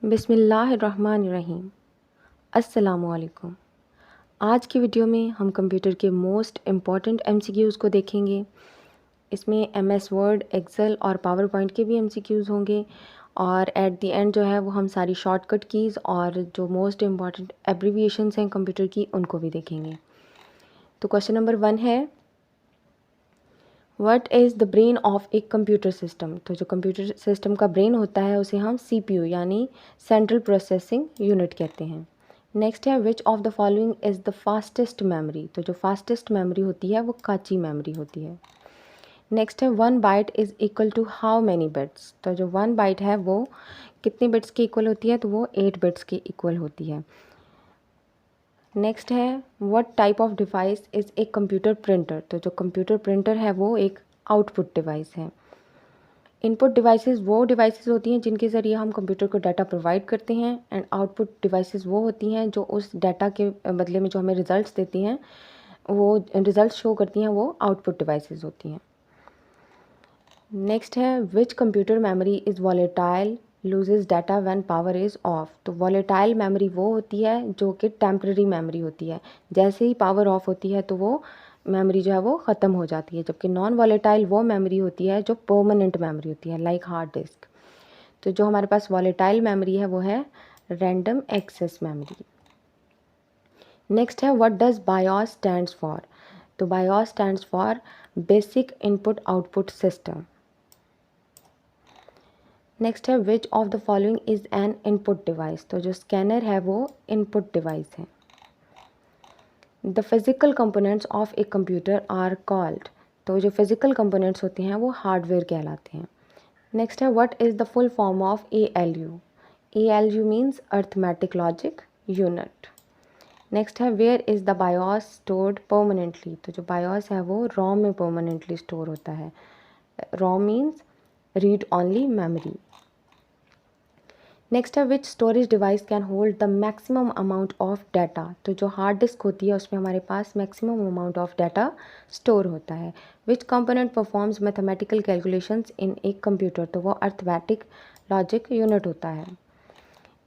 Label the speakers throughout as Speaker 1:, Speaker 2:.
Speaker 1: बिस्मिल्लाहिर्रहमानिर्रहीम। अस्सलामुअलैकुम। आज की वीडियो में हम कंप्यूटर के मोस्ट इम्पॉर्टेंट एमसीक्यूज़ को देखेंगे। इसमें एमएस वर्ड, एक्सेल और पावर पॉइंट के भी एमसीक्यूज़ होंगे और एट द एंड जो है वो हम सारी शॉर्टकट कीज़ और जो मोस्ट इम्पॉर्टेंट एब्रीविएशंस हैं कंप्यूटर की उनको भी देखेंगे। तो क्वेश्चन नंबर 1 है, what is the brain of a computer system. तो जो कंप्यूटर सिस्टम का ब्रेन होता है उसे हम सीपीयू यानी सेंट्रल प्रोसेसिंग यूनिट कहते हैं। नेक्स्ट है, which of the following is the fastest memory. तो जो फास्टेस्ट मेमोरी होती है वो काची मेमोरी होती है। नेक्स्ट है, 1 byte is equal to how many bits. तो जो 1 बाइट है वो कितने बिट्स की इक्वल होती है, तो वो 8 बिट्स की इक्वल होती है। नेक्स्ट है, what type of device is a computer printer. तो जो कंप्यूटर प्रिंटर है वो एक आउटपुट डिवाइस है। इनपुट डिवाइसेस वो डिवाइसेस होती हैं जिनके ज़रिए हम कंप्यूटर को डाटा प्रोवाइड करते हैं एंड आउटपुट डिवाइसेस वो होती हैं जो उस डाटा के बदले में जो हमें रिजल्ट्स देती हैं, वो रिजल्ट्स शो करती हैं, वो आउटपुट डिवाइसेस होती हैं। नेक्स्ट है, which computer memory is volatile loses data when power is off. तो वॉलेटाइल मेमोरी वो होती है जो कि टेम्प्रेरी मेमोरी होती है, जैसे ही पावर ऑफ होती है तो वो मेमोरी जो है वो ख़त्म हो जाती है। जबकि नॉन वॉलेटाइल वो मेमोरी होती है जो परमानेंट मेमोरी होती है, लाइक हार्ड डिस्क। तो जो हमारे पास वॉलेटाइल मेमोरी है वो है रैंडम एक्सेस मेमोरी। नेक्स्ट है, what does BIOS stands for. तो BIOS stands for basic input output system. Next है, which of the following is an input device. तो जो स्कैनर है वो इनपुट डिवाइस है। The physical components of a computer are called. तो जो physical components होते हैं वो हार्डवेयर कहलाते हैं। नेक्स्ट है, what is the full form of ALU। ALU means arithmetic logic unit. Next है, where is the BIOS stored permanently. तो जो बायोस है वो रोम में परमानेंटली स्टोर होता है। ROM means read only memory. Next है, which storage device can hold the maximum amount of data. तो जो हार्ड डिस्क होती है उसमें हमारे पास maximum amount of data store होता है। Which component performs mathematical calculations in a computer. तो वो अर्थमेटिक लॉजिक यूनिट होता है।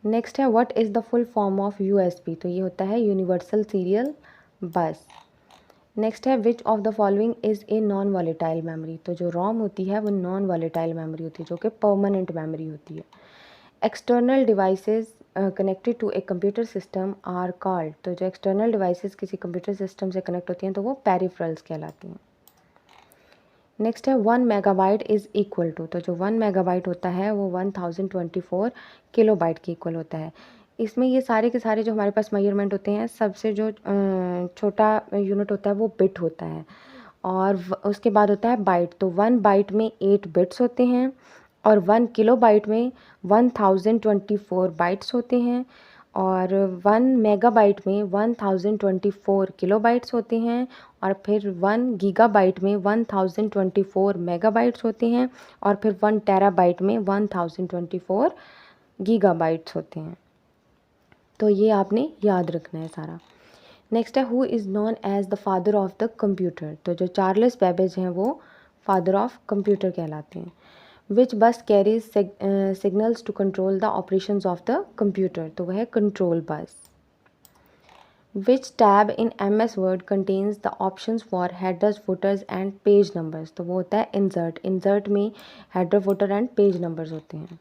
Speaker 1: नेक्स्ट है, what is the full form of USB। तो ये होता है यूनिवर्सल सीरियल बस। नेक्स्ट है, which of the following is a non volatile memory. तो जो रोम होती है वो नॉन वॉलेटाइल मेमोरी होती है जो कि परमानेंट मेमोरी होती है। External devices connected to a computer system are called. तो जो एक्सटर्नल डिवाइसेस किसी कंप्यूटर सिस्टम से कनेक्ट होती हैं तो वो पेरिफेरल्स कहलाती हैं। नेक्स्ट है, 1 मेगाबाइट इज़ इक्वल टू। तो जो 1 मेगाबाइट होता है वो 1024 किलोबाइट के इक्वल होता है। इसमें ये सारे के सारे जो हमारे पास मेजरमेंट होते हैं, सबसे जो छोटा यूनिट होता है वो बिट होता है और उसके बाद होता है बाइट। तो 1 बाइट में 8 बिट्स होते हैं और 1 किलोबाइट में 1024 बाइट्स होते हैं और 1 मेगाबाइट में 1024 किलोबाइट्स होते हैं और फिर 1 गीगाबाइट में 1024 मेगाबाइट्स होते हैं और फिर 1 टेराबाइट में 1024 गीगाबाइट्स होते हैं। तो ये आपने याद रखना है सारा। नेक्स्ट है, who is known as the father of the computer. तो जो चार्ल्स बेबेज हैं वो फादर ऑफ कंप्यूटर कहलाते हैं। Which bus carries signals to control the operations of the computer. तो वह है control bus. Which tab in MS word contains the options for headers, footers and page numbers. तो वो होता है इंसर्ट। इंसर्ट में header, footer and page numbers होते हैं।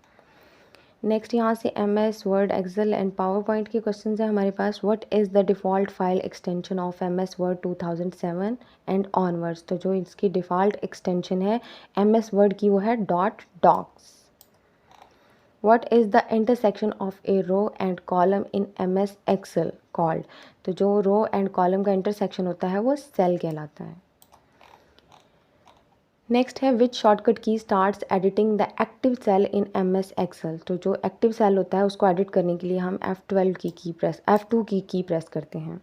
Speaker 1: नेक्स्ट यहाँ से MS word, excel and power point के क्वेश्चन है हमारे पास। What is the default file extension of MS word 2007 and onwards. तो जो इसकी डिफ़ॉल्ट एक्सटेंशन है MS वर्ड की वो है .docs। What is the intersection of a row and column in MS Excel called. तो जो रो एंड कॉलम का इंटरसेक्शन होता है वो सेल कहलाता है। नेक्स्ट है, which shortcut key starts editing the active cell in MS Excel. तो जो एक्टिव सेल होता है उसको एडिट करने के लिए हम F2 की प्रेस करते हैं।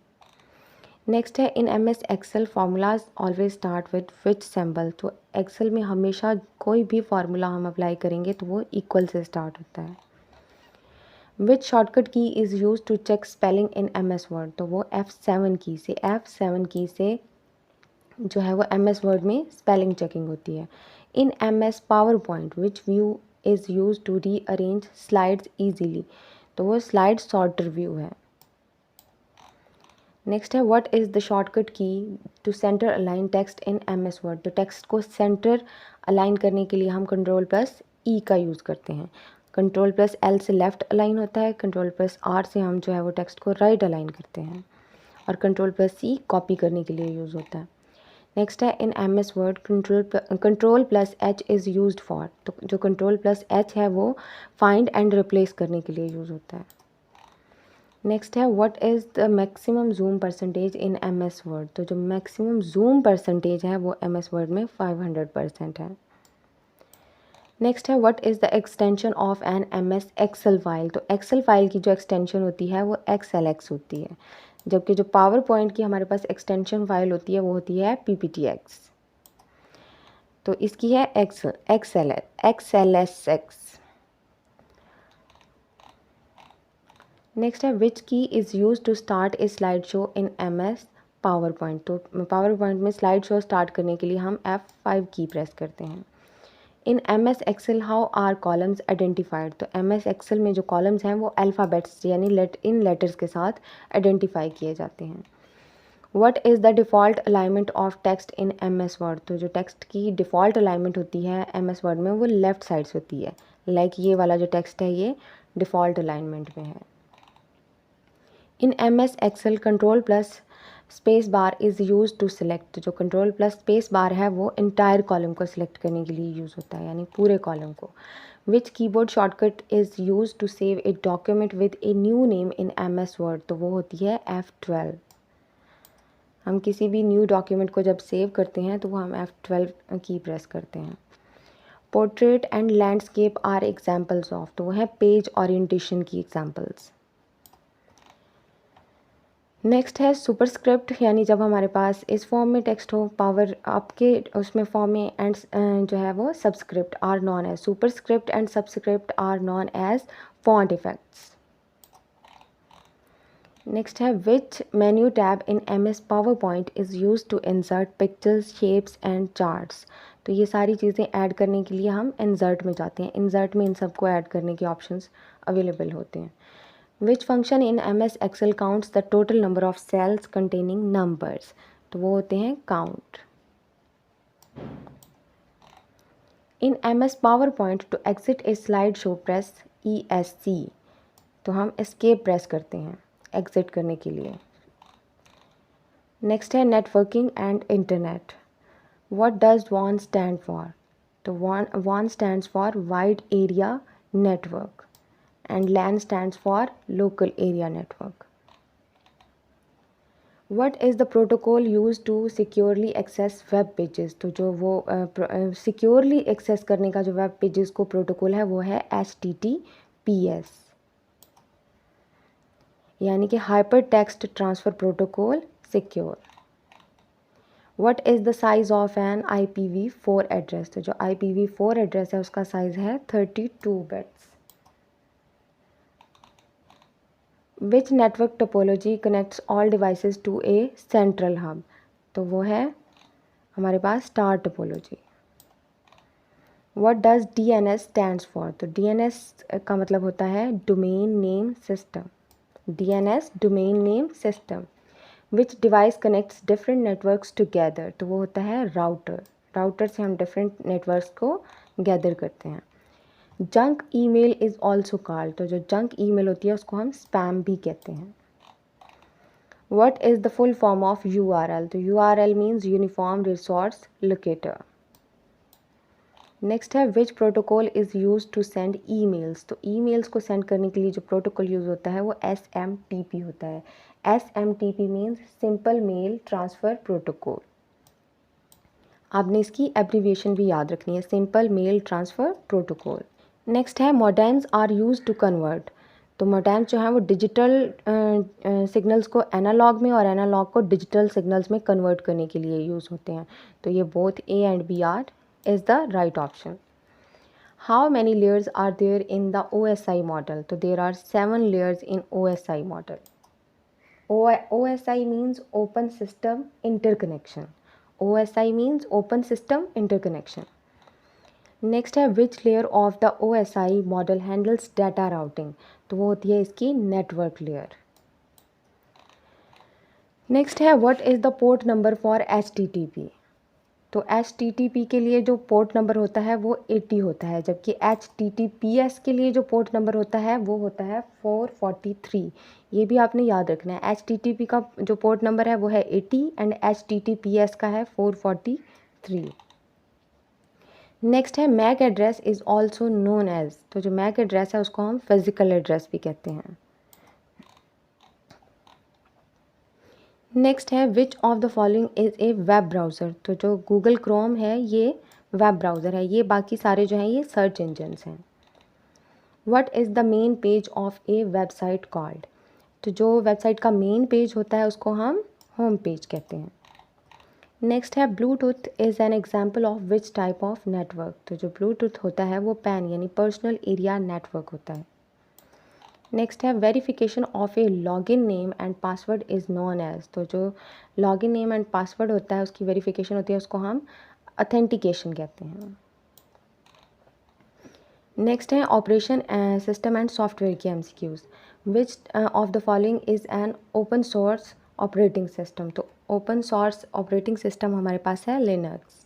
Speaker 1: नेक्स्ट है, in MS Excel formulas always start with which symbol. तो एक्सेल में हमेशा कोई भी फार्मूला हम अप्लाई करेंगे तो वो इक्वल से स्टार्ट होता है। Which shortcut key is use to check spelling in MS word. तो वो F7 की से जो है वो MS वर्ड में स्पेलिंग चेकिंग होती है। In MS power point which view is use to rearrange slides easily, तो वो स्लाइड सॉर्टर व्यू है। नेक्स्ट है what is the shortcut key to center align text in MS word. तो text को center align करने के लिए हम Ctrl+E का यूज़ करते हैं। Ctrl+L से लेफ़्ट अलाइन होता है, Ctrl+R से हम जो है वो टेक्स्ट को राइट अलाइन करते हैं, और Ctrl+C कॉपी करने के लिए यूज़ होता है। नेक्स्ट है in MS word Ctrl+H is used for. तो जो Ctrl+H है वो फाइंड एंड रिप्लेस करने के लिए यूज़ होता है। नेक्स्ट है what is the maximum zoom percentage in MS word. तो जो मैक्सिमम जूम परसेंटेज है वो MS वर्ड में 500% है। नेक्स्ट है what is the extension of an MS Excel file. तो एक्सेल फाइल की जो एक्सटेंशन होती है वो XLX होती है, जबकि जो पावर पॉइंट की हमारे पास एक्सटेंशन फाइल होती है वो होती है PPTX। तो इसकी है XLSX। नेक्स्ट है which key is use to start a slide show in MS power point. तो पावर पॉइंट में स्लाइड शो स्टार्ट करने के लिए हम F5 की प्रेस करते हैं। In MS Excel how are columns identified. तो MS एक्सेल में जो कॉलम्स हैं वो अल्फ़ाबेट्स यानी इन लेटर्स के साथ आइडेंटिफाई किए जाते हैं। What is the default alignment of text in MS word. तो जो टेक्स्ट की डिफ़ॉल्ट अलाइनमेंट होती है MS वर्ड में वो लेफ़्ट साइड से होती है, लाइक ये वाला जो टेक्स्ट है ये डिफ़ॉल्ट अलाइनमेंट में है। In MS Excel Ctrl+Space is use to select. जो Ctrl+Space है वो इंटायर कॉलम को सिलेक्ट करने के लिए यूज़ होता है, यानी पूरे कॉलम को। Which keyboard shortcut is use to save a document with a new name in MS word. तो वो होती है F12। हम किसी भी न्यू डॉक्यूमेंट को जब सेव करते हैं तो वो हम F12 की प्रेस करते हैं। Portrait and landscape are examples of. तो वो है पेज ओरिएंटेशन की एग्जाम्पल्स। नेक्स्ट है सुपरस्क्रिप्ट, यानी जब हमारे पास इस फॉर्म में टेक्स्ट हो पावर आपके उसमें फॉर्म में, एंड जो है वो subscript are known as superscript and subscript are known as font effects. Next है which menu tab in MS power point is use to insert pictures shapes and charts. तो ये सारी चीज़ें ऐड करने के लिए हम इंसर्ट में जाते हैं। इंसर्ट में इन सबको ऐड करने के ऑप्शंस अवेलेबल होते हैं। Which function in MS excel counts the total number of cells containing numbers. तो वो होते हैं count. In MS power point to exit a slide show press ESC। तो हम एस्केप प्रेस करते हैं एग्जिट करने के लिए। नेक्स्ट है networking and internet. What does WAN stand for. तो WAN stands for wide area network and LAN stands for local area network. What is the protocol used to securely access web pages। तो जो वो securely access करने का जो web pages को protocol है वो है HTTPS, यानी कि Hypertext Transfer Protocol Secure। What is the size of an IPv4 address। तो जो IPv4 address है उसका size है 32 bits। Which network topology connects all devices to a central hub. तो वो है हमारे पास star topology. What does DNS stands for. तो DNS का मतलब होता है domain name system. DNS domain name system. Which device connects different networks together. तो वो होता है राउटर। राउटर से हम डिफरेंट नेटवर्क्स को गैदर करते हैं। Junk email is also called. तो जो जंक ईमेल होती है उसको हम स्पैम भी कहते हैं। What is the full form of URL। तो URL means uniform resource locator. Next है which protocol is use to send emails. तो ईमेल्स को सेंड करने के लिए जो प्रोटोकॉल यूज़ होता है वो SMTP होता है। SMTP means simple mail transfer protocol. आपने इसकी एब्रीविएशन भी याद रखनी है, simple mail transfer protocol. Next है modems are use to convert. तो मोडेम्स जो हैं वो डिजिटल सिग्नल्स को एनालॉग में और एनालॉग को डिजिटल सिग्नल्स में कन्वर्ट करने के लिए यूज़ होते हैं। तो ये both A and B are is the right option. How many layers are there in the OSI model. तो there are 7 layers in OSI model. OSI means open system interconnection. OSI means open system interconnection. Next है which layer of the OSI model handles data routing, तो वो होती है इसकी network layer. Next है what is the port number for HTTP, तो HTTP के लिए जो पोर्ट नंबर होता है वो 80 होता है, जबकि HTTPS के लिए जो पोर्ट नंबर होता है वो होता है 443। ये भी आपने याद रखना है, HTTP का जो पोर्ट नंबर है वो है 80 एंड HTTPS का है 443। नेक्स्ट है MAC address is also known as, तो जो मैक एड्रेस है उसको हम फिजिकल एड्रेस भी कहते हैं। नेक्स्ट है which of the following is a web browser, तो जो गूगल क्रोम है ये वेब ब्राउज़र है, ये बाकी सारे जो हैं ये सर्च इंजन्स हैं। What is the main page of A website called, तो जो वेबसाइट का मेन पेज होता है उसको हम होम पेज कहते हैं। नेक्स्ट है Bluetooth is an example of which type of network, तो जो ब्लूटूथ होता है वो पैन यानी पर्सनल एरिया नेटवर्क होता है। नेक्स्ट है verification of a login name and password is known as, तो जो लॉगिन नेम एंड पासवर्ड होता है उसकी वेरिफिकेशन होती है उसको हम ऑथेंटिकेशन कहते हैं। नेक्स्ट है ऑपरेशन सिस्टम एंड सॉफ्टवेयर की MCQs, which of the following is an open source operating system, तो ओपन सोर्स ऑपरेटिंग सिस्टम हमारे पास है लिनक्स।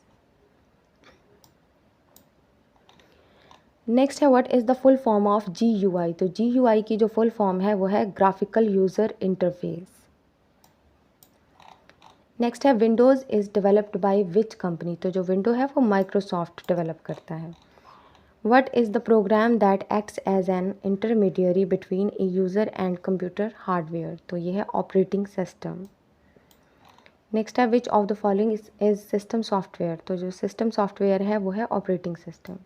Speaker 1: नेक्स्ट है what is the full form of GUI, तो GUI की जो फुल फॉर्म है वो है ग्राफिकल यूज़र इंटरफेस। नेक्स्ट है Windows is developed by which company, तो जो विंडो है वो माइक्रोसॉफ्ट डेवलप करता है। What is the program that acts as an intermediary between a user and computer hardware, तो ये है ऑपरेटिंग सिस्टम। नेक्स्ट है which of the following is system software, तो जो सिस्टम सॉफ्टवेयर है वो है ऑपरेटिंग सिस्टम।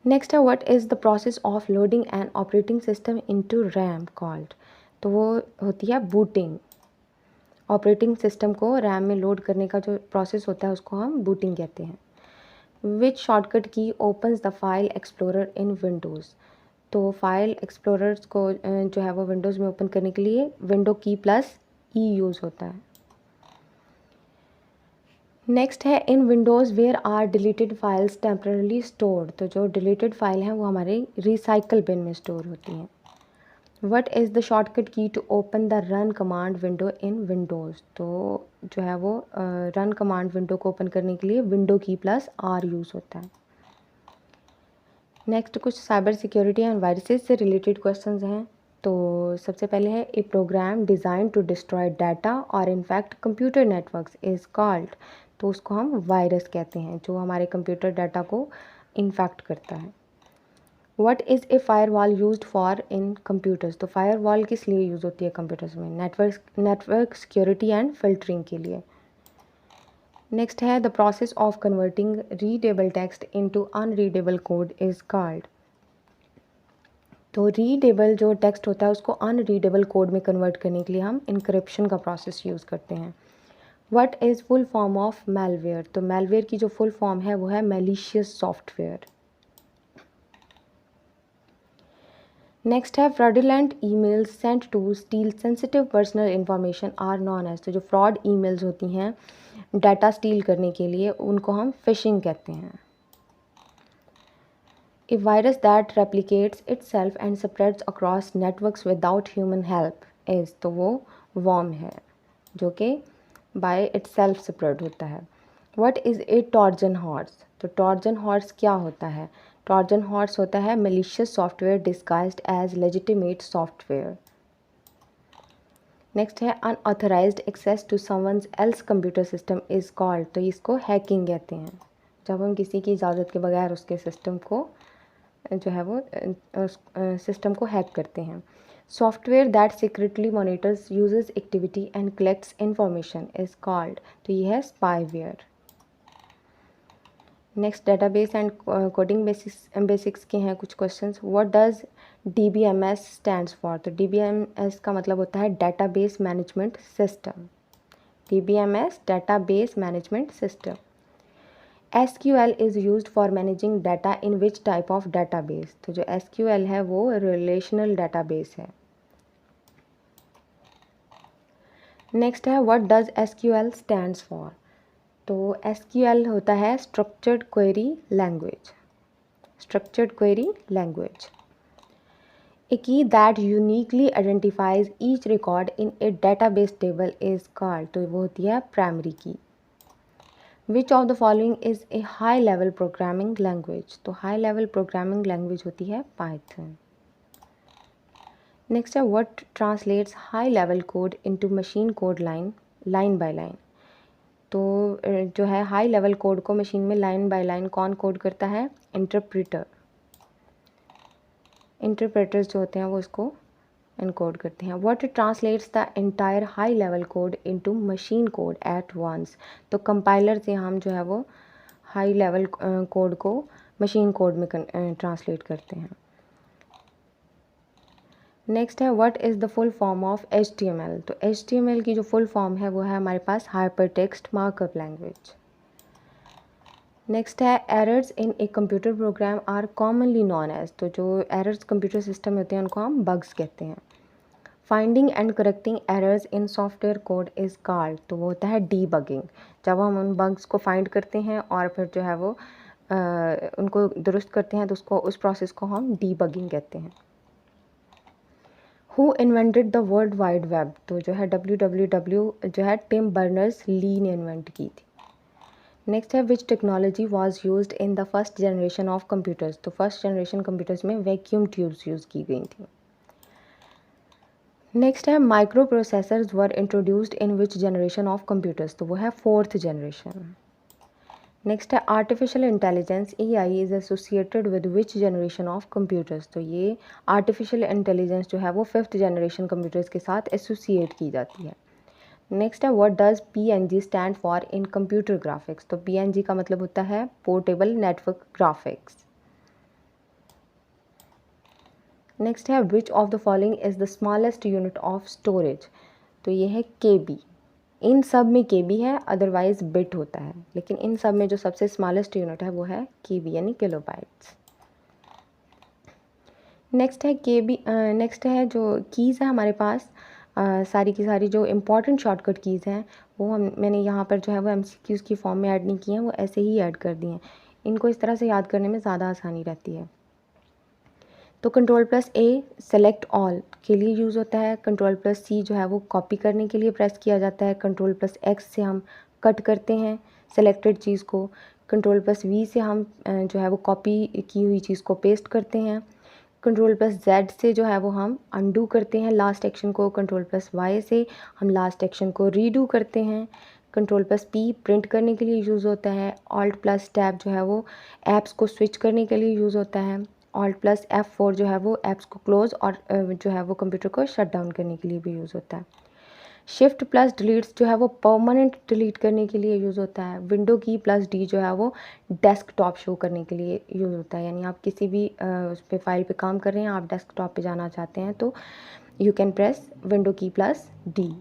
Speaker 1: नेक्स्ट है what is the process of loading an operating system into RAM called, तो वो होती है बूटिंग। ऑपरेटिंग सिस्टम को रैम में लोड करने का जो प्रोसेस होता है उसको हम बूटिंग कहते हैं। विच शॉर्टकट की opens the file explorer in Windows, तो फाइल एक्सप्लोरर्स को जो है वो विंडोज़ में ओपन करने के लिए विंडो की प्लस E यूज़ होता है। नेक्स्ट है in Windows where are deleted files temporarily stored, तो जो डिलीटेड फाइल हैं वो हमारे रिसाइकल बिन में स्टोर होती हैं। What is the shortcut key to open the run command window in Windows, तो जो है वो रन कमांड विंडो को ओपन करने के लिए विंडो की प्लस R यूज़ होता है। नेक्स्ट कुछ साइबर सिक्योरिटी एंड वायरसेस से रिलेटेड क्वेश्चंस हैं। तो सबसे पहले है a program design to destroy data और infect computer networks is called, तो उसको हम वायरस कहते हैं जो हमारे कंप्यूटर डाटा को इन्फेक्ट करता है। What is A firewall used for in computers, तो फायरवॉल किस लिए यूज़ होती है कंप्यूटर्स में, नेटवर्क सिक्योरिटी एंड फिल्टरिंग के लिए। नेक्स्ट है the process of converting readable text into unreadable code is called, तो रीडेबल जो टेक्स्ट होता है उसको अनरीडेबल कोड में कन्वर्ट करने के लिए हम इनक्रिप्शन का प्रोसेस यूज़ करते हैं। What is full form of malware, तो मेलवेयर की जो फुल फॉर्म है वो है मैलिशियस सॉफ्टवेयर। नेक्स्ट है fraudulent emails sent to steal sensitive personal information are known as, तो जो फ्रॉड ईमेल्स होती हैं डाटा स्टील करने के लिए उनको हम फिशिंग कहते हैं। A virus that replicates itself and spreads across networks without human help is, तो वो वर्म है जो कि बाय इटसेल्फ स्प्रेड होता है। What is a trojan horse, तो ट्रोजन हॉर्स क्या होता है, ट्रोजन हॉर्स होता है malicious software disguised as legitimate software. Next है unauthorised access to someone's else computer system is called, तो इसको हैकिंग कहते हैं, जब हम किसी की इजाज़त के बगैर उसके सिस्टम को जो है वो सिस्टम को हैक करते हैं। Software that secretly monitors users activity and collects information is called, तो ये है spyware. Next database and coding basics के हैं कुछ questions. What does DBMS stands for, तो DBMS का मतलब होता है database management system, DBMS database management system. SQL is used for managing data in which type of database, तो जो SQL है वो रिलेशनल डाटाबेस है। नेक्स्ट है what does SQL stands for, तो SQL होता है structured query language. Structured query language. A key that uniquely identifies each record in a database table is called, तो वो होती है प्राइमरी की। Which of the following is a high level programming language? तो high level programming language होती है Python। Next है what translates high level code into machine code line by line? तो जो है हाई लेवल कोड को machine में line by line कौन कोड करता है? इंटरप्रेटर्स जो होते हैं वो इसको एनकोड करते हैं। What translates the entire high level code into machine code at once? तो कंपाइलर से हम जो है वो हाई लेवल कोड को मशीन कोड में ट्रांसलेट करते हैं। नेक्स्ट है what is the full form of HTML? तो HTML की जो फुल फॉर्म है वो है हमारे पास हाइपरटेक्स्ट मार्कअप लैंग्वेज। नेक्स्ट है errors in a computer program are commonly known as? तो जो एरर्स कंप्यूटर सिस्टम में होते हैं उनको हम बग्स कहते हैं। Finding and correcting errors in software code is called? तो वो होता है डीबगिंग। जब हम उन बग्स को फाइंड करते हैं और फिर जो है वो उनको दुरुस्त करते हैं तो उसको उस प्रोसेस को हम डीबगिंग कहते हैं। Who invented the world wide web? तो जो है WWW जो है टिम बर्नर्स ली ने इन्वेंट की थी। नेक्स्ट है विच technology was used in the first generation of computers? तो फर्स्ट जनरेशन कंप्यूटर्स में वैक्यूम ट्यूब्स यूज़ की गई थी। नेक्स्ट है micro processors were introduced in which generation of computers? तो वो है फोर्थ जनरेशन। नेक्स्ट है artificial intelligence AI is associated with which generation of computers? तो ये आर्टिफिशियल इंटेलिजेंस जो है वो फिफ्थ जनरेशन कंप्यूटर्स के साथ एसोसिएट की जाती है। नेक्स्ट है what does PNG stand for in computer graphics? तो PNG का मतलब होता है पोर्टेबल नेटवर्क ग्राफिक्स। नेक्स्ट है which of the following is the smallest unit of storage? तो ये है KB। इन सब में KB है, अदरवाइज बिट होता है, लेकिन इन सब में जो सबसे स्मॉलेस्ट यूनिट है वो है KB यानी किलोबाइट्स। नेक्स्ट है KB। नेक्स्ट है जो कीज़ है हमारे पास सारी की सारी जो इम्पॉर्टेंट शॉर्टकट कीज़ हैं वो मैंने यहाँ पर जो है वो MCQs की फॉर्म में ऐड नहीं की हैं, वो ऐसे ही ऐड कर दी हैं। इनको इस तरह से याद करने में ज़्यादा आसानी रहती है। तो Ctrl+A सेलेक्ट ऑल के लिए यूज़ होता है। Ctrl+C जो है वो कॉपी करने के लिए प्रेस किया जाता है। Ctrl+X से हम कट करते हैं सेलेक्टेड चीज़ को। Ctrl+V से हम जो है वो कॉपी की हुई चीज़ को पेस्ट करते हैं। Ctrl+Z से जो है वो हम अनडू करते हैं लास्ट एक्शन को। Ctrl+Y से हम लास्ट एक्शन को रीडू करते हैं। Ctrl+P प्रिंट करने के लिए यूज़ होता है। Alt+Tab जो है वो ऐप्स को स्विच करने के लिए यूज़ होता है। Alt+F4 जो है वो ऐप्स को क्लोज़ और जो है वो कंप्यूटर को शट डाउन करने के लिए भी यूज़ होता है। Shift+Delete जो है वो परमानेंट डिलीट करने के लिए यूज़ होता है। विंडो की +D जो है वो डेस्कटॉप शो करने के लिए यूज़ होता है, यानी आप किसी भी उस पर फाइल पे काम कर रहे हैं, आप डेस्कटॉप पे जाना चाहते हैं तो यू कैन प्रेस विंडो की +D।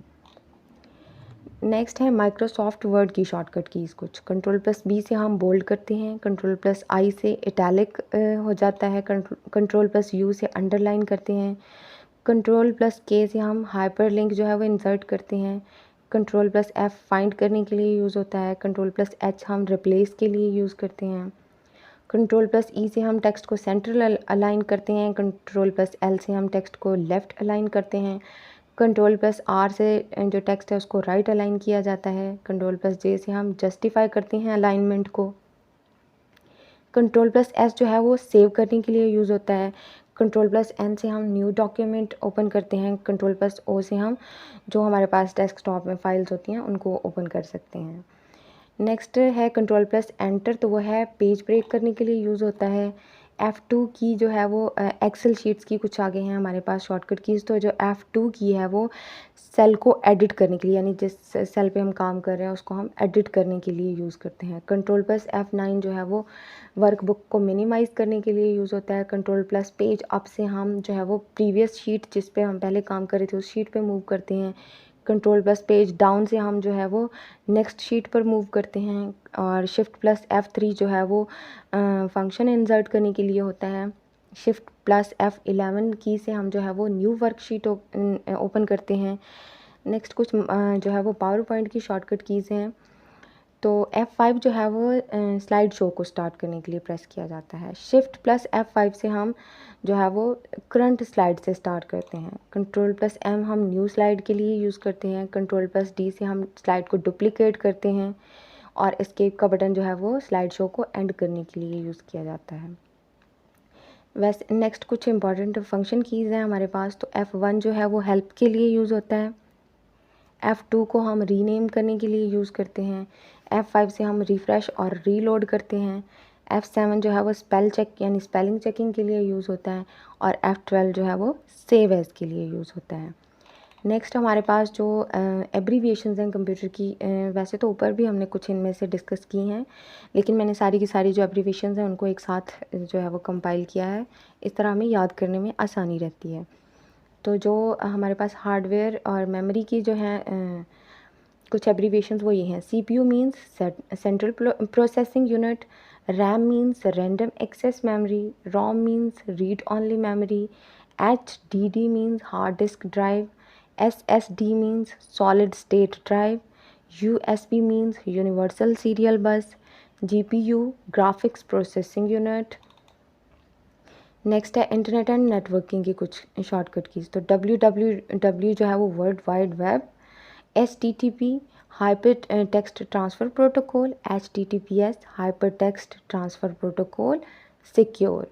Speaker 1: नेक्स्ट है माइक्रोसॉफ्ट वर्ड की शॉर्टकट कीज़ कुछ। Ctrl+B से हम बोल्ड करते हैं। Ctrl+I से इटैलिक हो जाता है। Ctrl+U से अंडरलाइन करते हैं। Ctrl+K से हम हाइपरलिंक जो है वो इंसर्ट करते हैं। Ctrl+F फाइंड करने के लिए यूज़ होता है। Ctrl+H हम रिप्लेस के लिए यूज़ करते हैं। Ctrl+E से हम टेक्स्ट को सेंट्रल अलाइन करते हैं। Ctrl+L से हम टेक्स्ट को लेफ़्ट अलाइन करते हैं। Ctrl+R से जो टेक्स्ट है उसको राइट अलाइन किया जाता है। Ctrl+J से हम जस्टिफाई करते हैं अलाइनमेंट को। Ctrl+S जो है वो सेव करने के लिए यूज़ होता है। Ctrl+N से हम न्यू डॉक्यूमेंट ओपन करते हैं। Ctrl+O से हम जो हमारे पास डेस्कटॉप में फाइल्स होती हैं उनको ओपन कर सकते हैं। नेक्स्ट है Ctrl+Enter, तो वो है पेज ब्रेक करने के लिए यूज़ होता है। F2 की जो है वो एक्सेल शीट्स की कुछ आगे हैं हमारे पास शॉर्टकट कीज़। तो जो F2 की है वो सेल को एडिट करने के लिए, यानी जिस सेल पे हम काम कर रहे हैं उसको हम एडिट करने के लिए यूज़ करते हैं। Ctrl+F9 जो है वो वर्कबुक को मिनिमाइज़ करने के लिए यूज़ होता है। Ctrl+पेज अप से हम जो है वो प्रीवियस शीट जिस पे हम पहले काम कर रहे थे उस शीट पे मूव करते हैं। Ctrl+पेज डाउन से हम जो है वो नेक्स्ट शीट पर मूव करते हैं। और Shift+F3 जो है वो फंक्शन इंसर्ट करने के लिए होता है। Shift+F11 की से हम जो है वो न्यू वर्कशीट ओपन करते हैं। नेक्स्ट कुछ जो है वो पावर पॉइंट की शॉर्टकट कीज़ हैं। तो F5 जो है वो स्लाइड शो को स्टार्ट करने के लिए प्रेस किया जाता है। शिफ्ट प्लस F5 से हम जो है वो करंट स्लाइड से स्टार्ट करते हैं। कंट्रोल प्लस M हम न्यू स्लाइड के लिए यूज़ करते हैं। कंट्रोल प्लस D से हम स्लाइड को डुप्लीकेट करते हैं और एस्केप का बटन जो है वो स्लाइड शो को एंड करने के लिए यूज़ किया जाता है। वैसे नेक्स्ट कुछ इंपॉर्टेंट फंक्शन कीज़ हैं हमारे पास। तो F1 जो है वो हेल्प के लिए यूज़ होता है। F2 को हम रीनेम करने के लिए यूज़ करते हैं। F5 से हम रिफ़्रेश और रीलोड करते हैं। F7 जो है वो स्पेल चेक यानी स्पेलिंग चेकिंग के लिए यूज़ होता है और F12 जो है वो सेव एज़ के लिए यूज़ होता है। नेक्स्ट हमारे पास जो एब्रीविएशंस हैं कंप्यूटर की, वैसे तो ऊपर भी हमने कुछ इनमें से डिस्कस की हैं, लेकिन मैंने सारी की सारी जो एब्रीविएशंस हैं उनको एक साथ जो है वो कंपाइल किया है। इस तरह हमें याद करने में आसानी रहती है। तो जो हमारे पास हार्डवेयर और मेमोरी की जो हैं कुछ एब्रीविएशंस वो ये हैं। CPU means central processing unit, RAM means random access memory, ROM means read only memory, HDD means hard disk drive, SSD means solid state drive, USB means universal serial bus, GPU graphics processing unit. Next है internet and networking की कुछ shortcut keys. तो www जो है वो world wide web, HTTP hyper text transfer protocol, HTTPS hyper text transfer protocol secure,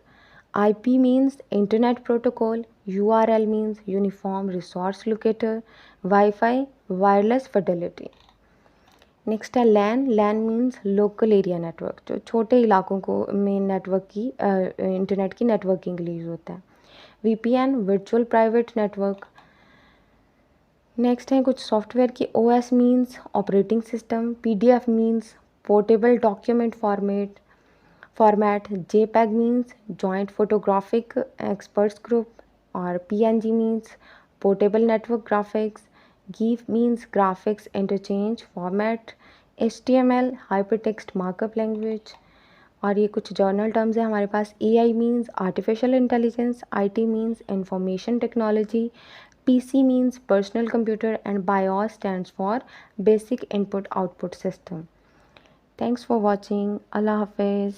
Speaker 1: IP means internet protocol, URL means uniform resource locator, wifi wireless Fidelity. Next है लैन means local area network, जो छोटे इलाकों को में network की internet की networking के लिए यूज़ होता है। VPN virtual private network. Next है कुछ सॉफ्टवेयर की OS means operating system, PDF means portable document format, JPEG means joint photographic experts group और PNG means portable network graphics, GIF means graphics interchange format, HTML hypertext markup language. और ये कुछ journal terms हैं हमारे पास। AI means artificial intelligence, IT means information technology, PC means personal computer and BIOS stands for basic input output system. Thanks for watching. अल्लाह हाफिज़।